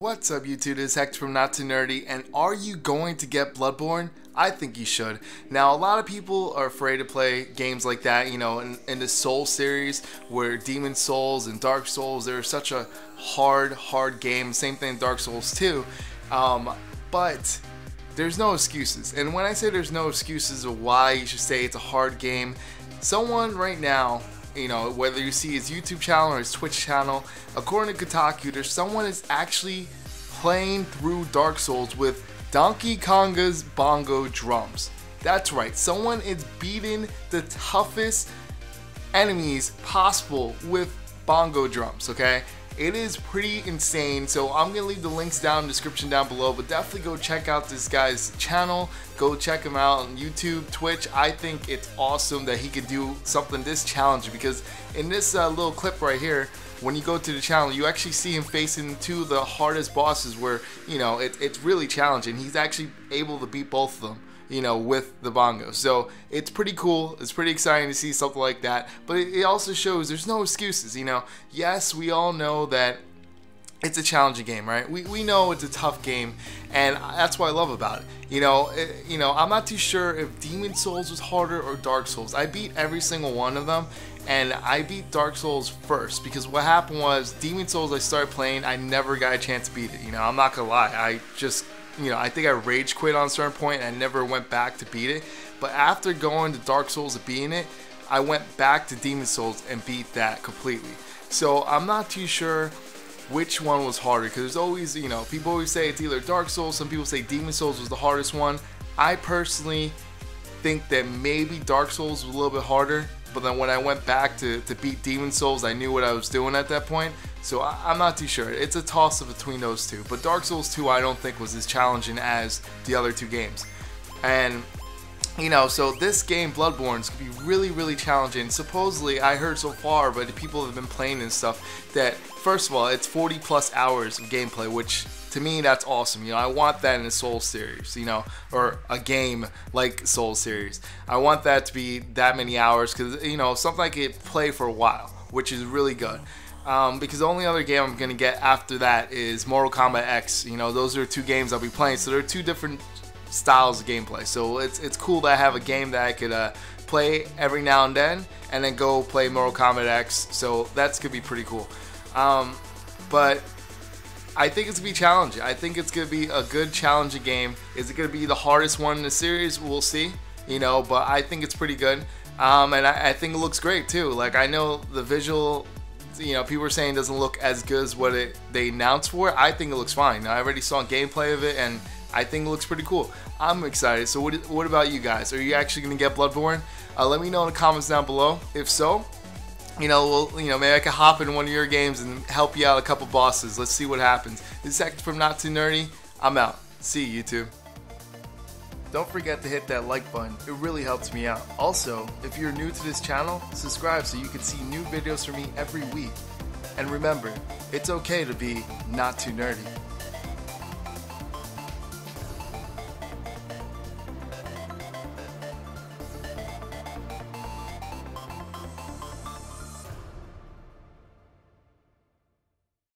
What's up YouTube, this is Hector from Not Too Nerdy, and are you going to get Bloodborne? I think you should. Now, a lot of people are afraid to play games like that, you know, in the Soul series, where Demon Souls and Dark Souls, they're such a hard game. Same thing in Dark Souls 2, but there's no excuses. And when I say there's no excuses of why you should say it's a hard game, someone right now, you know, whether you see his YouTube channel or his Twitch channel, according to Kotaku, there's someone is actually playing through Dark Souls with Donkey Konga's bongo drums. That's right, someone is beating the toughest enemies possible with bongo drums, okay? It is pretty insane, so I'm gonna leave the links down in the description down below, but definitely go check out this guy's channel. Go check him out on YouTube, Twitch. I think it's awesome that he could do something this challenging, because in this little clip right here, when you go to the channel, you actually see him facing two of the hardest bosses where, you know, it's really challenging. He's actually able to beat both of them, you know, with the bongos. So it's pretty cool. It's pretty exciting to see something like that. But it also shows there's no excuses, you know. Yes, we all know that it's a challenging game, right? We know it's a tough game, and that's what I love about it. You know, I'm not too sure if Demon Souls was harder or Dark Souls. I beat every single one of them, and I beat Dark Souls first, because what happened was Demon Souls I started playing, I never got a chance to beat it. You know, I'm not gonna lie, I just, you know, I think I rage quit on a certain point and I never went back to beat it. But after going to Dark Souls and beating it, I went back to Demon Souls and beat that completely. So I'm not too sure which one was harder, because there's always, you know, people always say it's either Dark Souls, some people say Demon Souls was the hardest one. I personally think that maybe Dark Souls was a little bit harder, but then when I went back to beat Demon Souls, I knew what I was doing at that point. So I'm not too sure. It's a toss-up between those two. But Dark Souls 2 I don't think was as challenging as the other two games. And, you know, so this game, Bloodborne, is going to be really challenging. Supposedly, I heard so far, but the people have been playing and stuff, that, first of all, it's 40 plus hours of gameplay, which, to me, that's awesome. You know, I want that in a Soul series, you know, or a game like Soul series. I want that to be that many hours, because, you know, something I could play for a while, which is really good. Because the only other game I'm going to get after that is Mortal Kombat X. You know, those are two games I'll be playing, so they're two different styles of gameplay. So it's cool that I have a game that I could play every now and then go play Mortal Kombat X. So that's going to be pretty cool. But I think it's going to be challenging. I think it's going to be a good challenging game. Is it going to be the hardest one in the series? We'll see. You know, but I think it's pretty good. And I think it looks great too. Like, I know the visual, you know, people are saying it doesn't look as good as what they announced for it. I think it looks fine. I already saw gameplay of it, and I think it looks pretty cool. I'm excited. So what about you guys? Are you actually going to get Bloodborne? Let me know in the comments down below. If so, you know, maybe I can hop in one of your games and help you out a couple bosses. Let's see what happens. This is Hector from Not Too Nerdy. I'm out. See you, YouTube. Don't forget to hit that like button. It really helps me out. Also, if you're new to this channel, subscribe so you can see new videos from me every week. And remember, it's okay to be not too nerdy.